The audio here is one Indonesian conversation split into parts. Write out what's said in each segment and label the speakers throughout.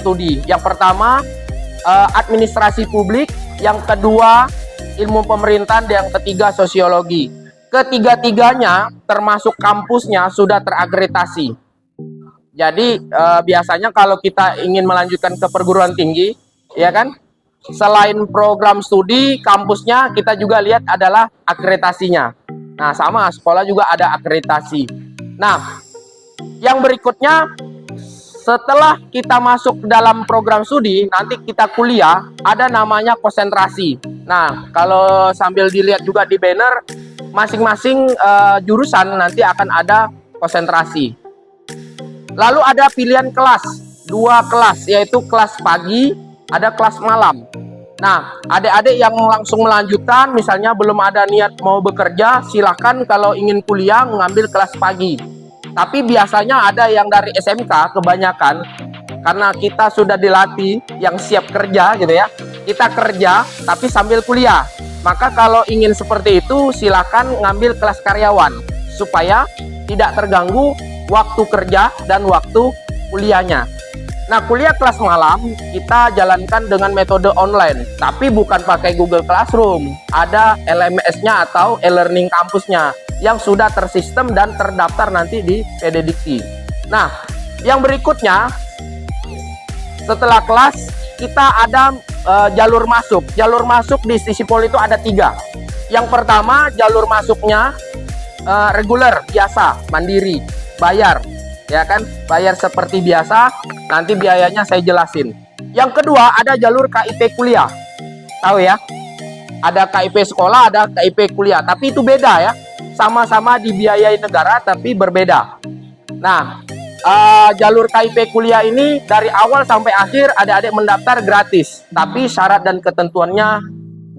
Speaker 1: studi. Yang pertama administrasi publik, yang kedua ilmu pemerintahan, yang ketiga sosiologi. Ketiga-tiganya termasuk kampusnya sudah terakreditasi. Jadi biasanya kalau kita ingin melanjutkan ke perguruan tinggi, ya kan, selain program studi, kampusnya kita juga lihat adalah akreditasinya. Nah, sama sekolah juga ada akreditasi. Nah, yang berikutnya, setelah kita masuk dalam program studi, nanti kita kuliah, ada namanya konsentrasi. Nah, kalau sambil dilihat juga di banner, masing-masing jurusan nanti akan ada konsentrasi. Lalu ada pilihan kelas, 2 kelas, yaitu kelas pagi, ada kelas malam. Nah, adik-adik yang langsung melanjutkan, misalnya belum ada niat mau bekerja, silakan kalau ingin kuliah mengambil kelas pagi. Tapi biasanya ada yang dari SMK, kebanyakan, karena kita sudah dilatih yang siap kerja gitu ya, kita kerja tapi sambil kuliah. Maka kalau ingin seperti itu, silakan ngambil kelas karyawan, supaya tidak terganggu waktu kerja dan waktu kuliahnya. Nah, kuliah kelas malam kita jalankan dengan metode online, tapi bukan pakai Google Classroom. Ada LMS-nya atau e-learning kampusnya yang sudah tersistem dan terdaftar nanti di PD Dikti. Nah, yang berikutnya, setelah kelas kita ada jalur masuk. Jalur masuk di Sisipol itu ada 3. Yang pertama, jalur masuknya reguler, biasa, mandiri, bayar, ya kan, bayar seperti biasa. Nanti biayanya saya jelasin. Yang kedua, ada jalur KIP kuliah, tahu ya, ada KIP sekolah, ada KIP kuliah, tapi itu beda ya, sama-sama dibiayai negara tapi berbeda. Nah, jalur KIP kuliah ini dari awal sampai akhir adik-adik mendaftar gratis, tapi syarat dan ketentuannya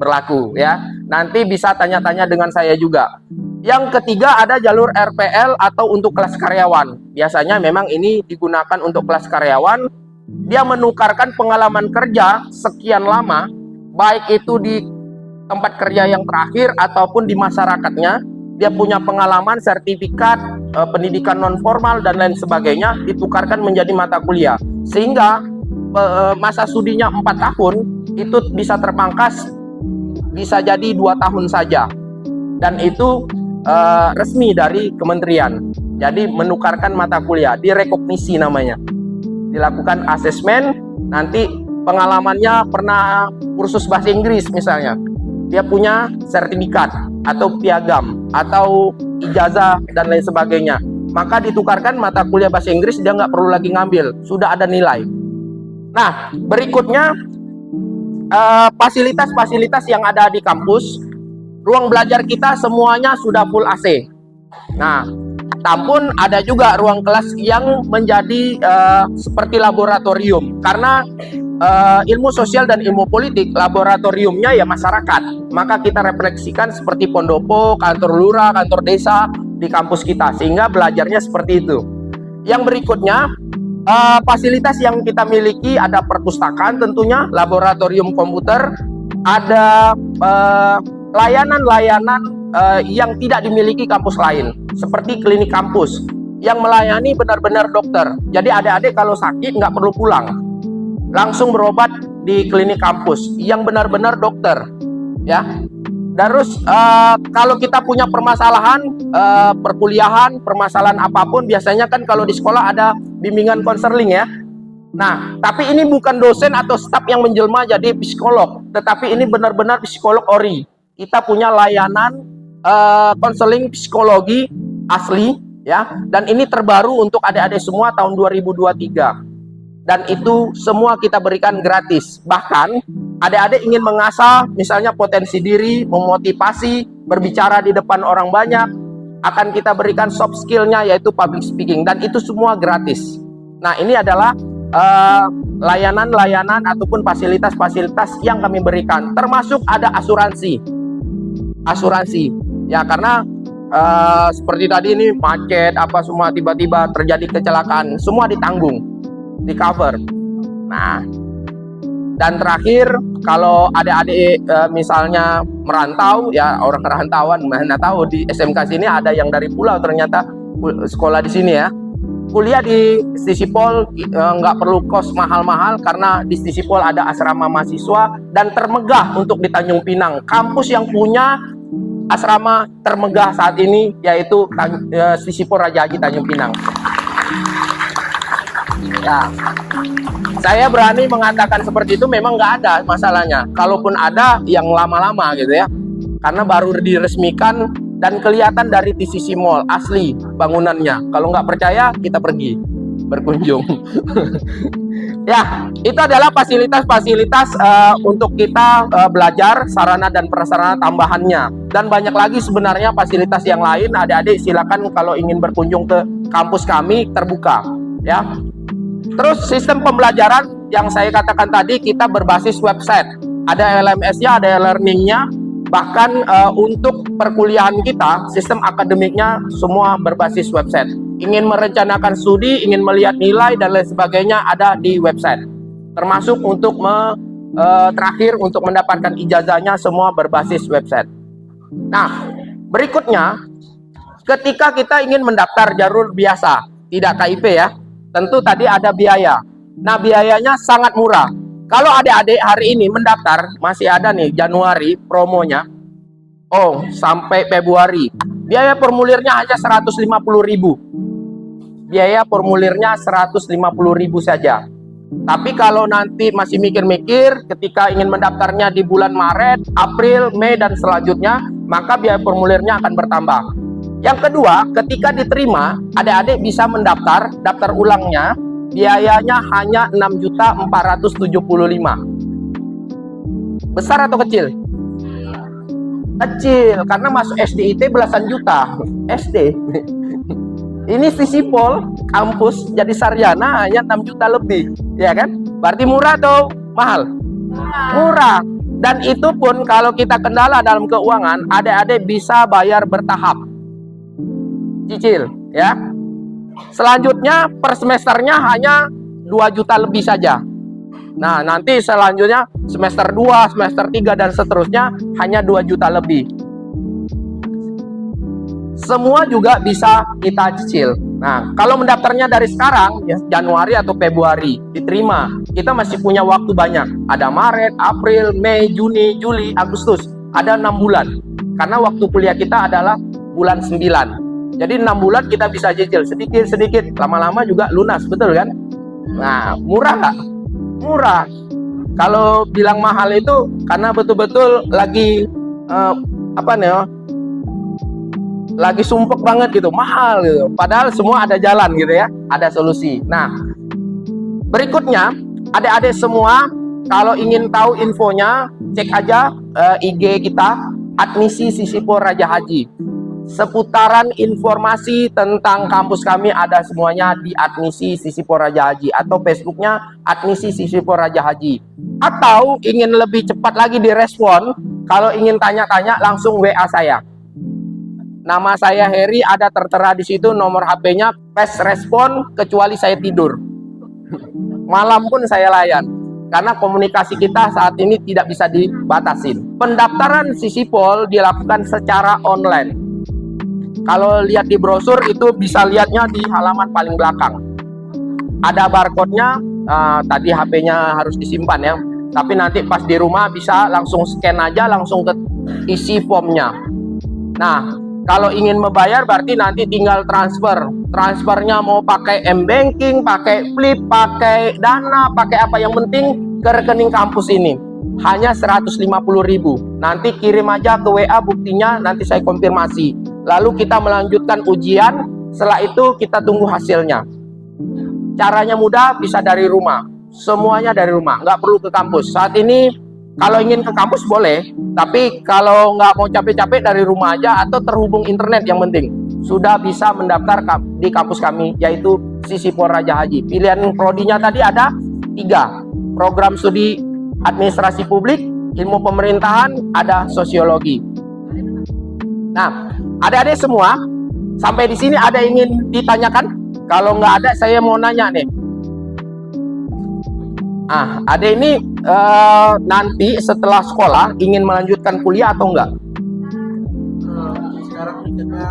Speaker 1: berlaku ya. Nanti bisa tanya-tanya dengan saya juga. Yang ketiga, ada jalur RPL atau untuk kelas karyawan. Biasanya memang ini digunakan untuk kelas karyawan. Dia menukarkan pengalaman kerja sekian lama, baik itu di tempat kerja yang terakhir ataupun di masyarakatnya. Dia punya pengalaman, sertifikat, pendidikan non formal dan lain sebagainya, ditukarkan menjadi mata kuliah. Sehingga masa studinya 4 tahun itu bisa terpangkas, bisa jadi 2 tahun saja. Dan itu resmi dari kementerian. Jadi menukarkan mata kuliah, direkognisi namanya. Dilakukan asesmen, nanti pengalamannya pernah kursus bahasa Inggris misalnya. Dia punya sertifikat atau piagam atau ijazah dan lain sebagainya. Maka ditukarkan mata kuliah bahasa Inggris, dia nggak perlu lagi ngambil, sudah ada nilai. Nah, berikutnya fasilitas-fasilitas yang ada di kampus. Ruang belajar kita semuanya sudah full AC. Nah, namun ada juga ruang kelas yang menjadi seperti laboratorium. Karena ilmu sosial dan ilmu politik, laboratoriumnya ya masyarakat. Maka kita refleksikan seperti pendopo, kantor lurah, kantor desa di kampus kita. Sehingga belajarnya seperti itu. Yang berikutnya, fasilitas yang kita miliki ada perpustakaan tentunya, laboratorium komputer, ada layanan-layanan yang tidak dimiliki kampus lain, seperti klinik kampus yang melayani benar-benar dokter. Jadi adik-adik kalau sakit nggak perlu pulang, langsung berobat di klinik kampus yang benar-benar dokter ya. Terus kalau kita punya permasalahan perkuliahan, permasalahan apapun, biasanya kan kalau di sekolah ada bimbingan konseling ya. Nah, tapi ini bukan dosen atau staf yang menjelma jadi psikolog, tetapi ini benar-benar psikolog ori. Kita punya layanan konseling psikologi asli ya, dan ini terbaru untuk adik-adik semua tahun 2023. Dan itu semua kita berikan gratis. Bahkan adik-adik ingin mengasah misalnya potensi diri, memotivasi, berbicara di depan orang banyak, akan kita berikan soft skillnya yaitu public speaking, dan itu semua gratis. Nah, ini adalah layanan-layanan ataupun fasilitas-fasilitas yang kami berikan, termasuk ada asuransi ya, karena seperti tadi ini macet apa semua, tiba-tiba terjadi kecelakaan, semua ditanggung, di cover. Nah, dan terakhir, kalau adik-adik misalnya merantau ya, orang rantauan, mana tahu di SMK sini ada yang dari pulau ternyata sekolah di sini ya. kuliah di Stisipol nggak perlu kos mahal-mahal, karena di Stisipol ada asrama mahasiswa dan termegah untuk di Tanjung Pinang. Kampus yang punya asrama termegah saat ini yaitu Stisipol Raja Haji Tanjung Pinang. Ya, saya berani mengatakan seperti itu, memang nggak ada masalahnya. Kalaupun ada, yang lama-lama gitu ya, karena baru diresmikan dan kelihatan dari TCC Mall asli bangunannya. Kalau nggak percaya, kita pergi berkunjung. Ya, itu adalah fasilitas-fasilitas untuk kita belajar, sarana dan prasarana tambahannya. Dan banyak lagi sebenarnya fasilitas yang lain. Adik-adik silakan kalau ingin berkunjung ke kampus kami, terbuka ya. Terus sistem pembelajaran yang saya katakan tadi, kita berbasis website. Ada LMS-nya, ada e-learning-nya. Bahkan untuk perkuliahan kita, sistem akademiknya semua berbasis website. Ingin merencanakan studi, ingin melihat nilai dan lain sebagainya, ada di website. Termasuk untuk terakhir untuk mendapatkan ijazahnya, semua berbasis website. Nah, berikutnya, ketika kita ingin mendaftar jalur biasa, tidak KIP ya, tentu tadi ada biaya. Nah, biayanya sangat murah. Kalau adik-adik hari ini mendaftar, masih ada nih Januari promonya. Oh, sampai Februari. Biaya formulirnya hanya 150.000. Biaya formulirnya 150.000 saja. Tapi kalau nanti masih mikir-mikir, ketika ingin mendaftarnya di bulan Maret, April, Mei, dan selanjutnya, maka biaya formulirnya akan bertambah. Yang kedua, ketika diterima, adik-adik bisa mendaftar, daftar ulangnya, biayanya hanya 6.475.000. Besar atau kecil? Kecil, karena masuk SDIT belasan juta. SD. Ini Stisipol, kampus jadi sarjana hanya 6 juta lebih, ya kan? Berarti murah atau mahal? Murah. Dan itu pun kalau kita kendala dalam keuangan, adik-adik bisa bayar bertahap. Cicil, ya. Selanjutnya per semesternya hanya 2 juta lebih saja. Nah, nanti selanjutnya semester 2, semester 3 dan seterusnya hanya 2 juta lebih. Semua juga bisa kita cicil. Nah, kalau mendaftarnya dari sekarang ya, Januari atau Februari diterima, kita masih punya waktu banyak. Ada Maret, April, Mei, Juni, Juli, Agustus. Ada 6 bulan. Karena waktu kuliah kita adalah bulan 9. Jadi 6 bulan kita bisa cicil sedikit-sedikit, lama-lama juga lunas, betul kan? Nah, murah nggak? Murah. Kalau bilang mahal itu karena betul-betul lagi lagi sumpek banget gitu, mahal gitu. Padahal semua ada jalan gitu ya, ada solusi. Nah, berikutnya, adik-adik semua kalau ingin tahu infonya, cek aja IG kita, Admisi Stisipol Raja Haji. Seputaran informasi tentang kampus kami ada semuanya di Admisi Stisipol Raja Haji, atau Facebooknya Admisi Stisipol Raja Haji. Atau ingin lebih cepat lagi direspon, kalau ingin tanya-tanya langsung WA saya. Nama saya Heri, ada tertera di situ nomor HP-nya, fast respon kecuali saya tidur. Malam pun saya layan. Karena komunikasi kita saat ini tidak bisa dibatasin. Pendaftaran Stisipol dilakukan secara online. Kalau lihat di brosur itu bisa lihatnya di halaman paling belakang. Ada barcode-nya, tadi HP-nya harus disimpan ya. Tapi nanti pas di rumah bisa langsung scan aja, langsung ke isi formnya. Nah, kalau ingin membayar berarti nanti tinggal transfer. Transfernya mau pakai M-Banking, pakai Flip, pakai Dana, pakai apa, yang penting ke rekening kampus ini. Hanya 150.000. Nanti kirim aja ke WA buktinya, nanti saya konfirmasi. Lalu kita melanjutkan ujian, setelah itu kita tunggu hasilnya. Caranya mudah, bisa dari rumah. Semuanya dari rumah, nggak perlu ke kampus. Saat ini kalau ingin ke kampus boleh, tapi kalau nggak mau capek-capek dari rumah aja atau terhubung internet yang penting. Sudah bisa mendaftar di kampus kami, yaitu Stisipol Raja Haji. Pilihan prodinya tadi ada 3. Program studi administrasi publik, ilmu pemerintahan, ada sosiologi. Nah, adik-adik semua, sampai di sini ada yang ingin ditanyakan? Kalau nggak ada, saya mau nanya nih. Adik ini nanti setelah sekolah ingin melanjutkan kuliah atau enggak?
Speaker 2: Sekarang kita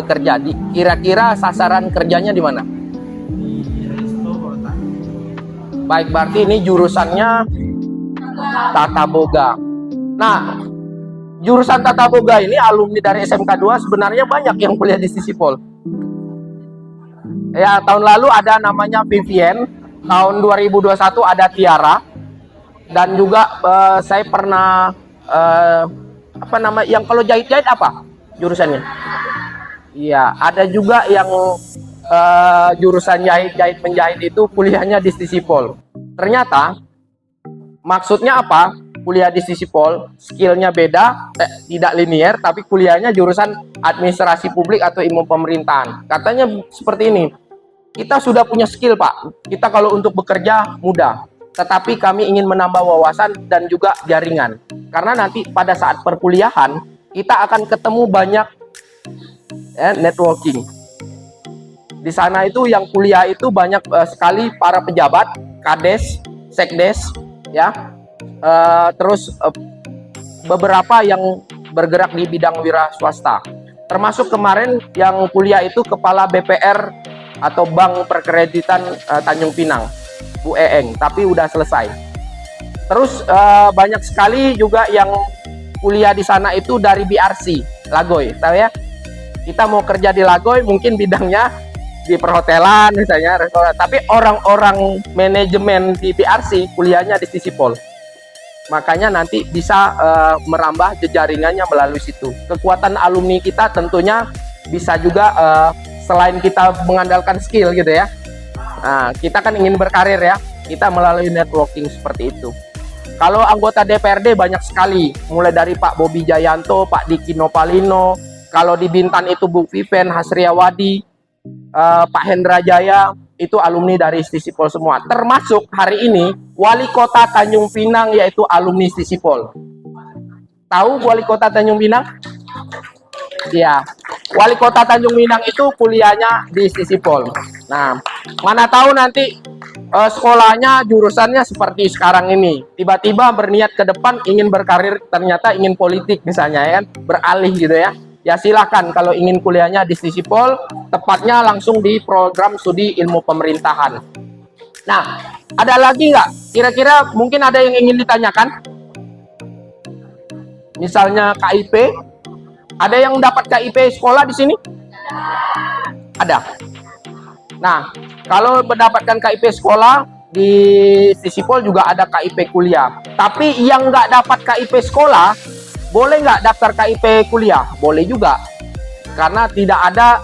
Speaker 1: bekerja. Kira-kira sasaran kerjanya di mana? Baik, berarti ini jurusannya Tata Boga. Nah, jurusan Tata Boga ini alumni dari SMK 2 sebenarnya banyak yang kuliah di Sisipol. Ya, tahun lalu ada namanya Vivien, tahun 2021 ada Tiara, dan juga saya pernah apa nama yang kalau jahit-jahit apa jurusannya? Iya, ada juga yang jurusan jahit menjahit itu kuliahnya di Sisipol. Ternyata maksudnya apa? Kuliah di Sisipol, skillnya beda, tidak linear, tapi kuliahnya jurusan administrasi publik atau ilmu pemerintahan. Katanya seperti ini, kita sudah punya skill Pak, kita kalau untuk bekerja mudah, tetapi kami ingin menambah wawasan dan juga jaringan. Karena nanti pada saat perkuliahan, kita akan ketemu banyak networking. Di sana itu yang kuliah itu banyak sekali para pejabat, kades, sekdes, ya, terus beberapa yang bergerak di bidang wira swasta. Termasuk kemarin yang kuliah itu kepala BPR atau Bank Perkreditan Tanjung Pinang, Bu Eeng, tapi udah selesai. Terus banyak sekali juga yang kuliah di sana itu dari BRC, Lagoy, tahu ya? Kita mau kerja di Lagoy, mungkin bidangnya di perhotelan misalnya, restoran. Tapi orang-orang manajemen di BRC kuliahnya di Sisipol. Makanya nanti bisa merambah jejaringannya melalui situ. Kekuatan alumni kita tentunya bisa juga selain kita mengandalkan skill gitu ya. Nah, kita kan ingin berkarir ya. Kita melalui networking seperti itu. Kalau anggota DPRD banyak sekali, mulai dari Pak Bobi Jayanto, Pak Diki Nopalino, kalau di Bintan itu Bu Viven Hasriawadi, Pak Hendra Jaya, itu alumni dari Sisipol semua. Termasuk hari ini Wali Kota Tanjung Pinang yaitu alumni Sisipol. Tahu Wali Kota Tanjung Pinang? Ya, Wali Kota Tanjung Pinang itu kuliahnya di Sisipol. Nah, mana tahu nanti sekolahnya jurusannya seperti sekarang ini. Tiba-tiba berniat ke depan ingin berkarir, ternyata ingin politik misalnya ya kan, beralih gitu ya. Ya silakan kalau ingin kuliahnya di Sisipol, tepatnya langsung di program studi ilmu pemerintahan. Nah, ada lagi nggak? Kira-kira mungkin ada yang ingin ditanyakan? Misalnya KIP, ada yang dapat KIP sekolah di sini? Ada. Nah, kalau mendapatkan KIP sekolah di Sisipol juga ada KIP kuliah. Tapi yang nggak dapat KIP sekolah, boleh nggak daftar KIP kuliah? Boleh juga, karena tidak ada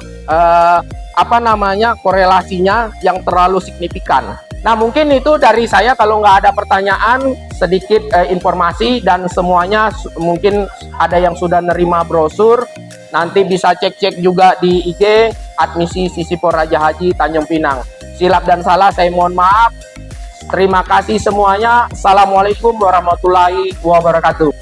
Speaker 1: apa namanya korelasinya yang terlalu signifikan. Nah, mungkin itu dari saya. Kalau nggak ada pertanyaan, sedikit informasi, dan semuanya mungkin ada yang sudah nerima brosur. Nanti bisa cek-cek juga di IG admisi Sisipol Raja Haji Tanjung Pinang. Silap dan salah saya mohon maaf. Terima kasih semuanya. Assalamualaikum warahmatullahi wabarakatuh.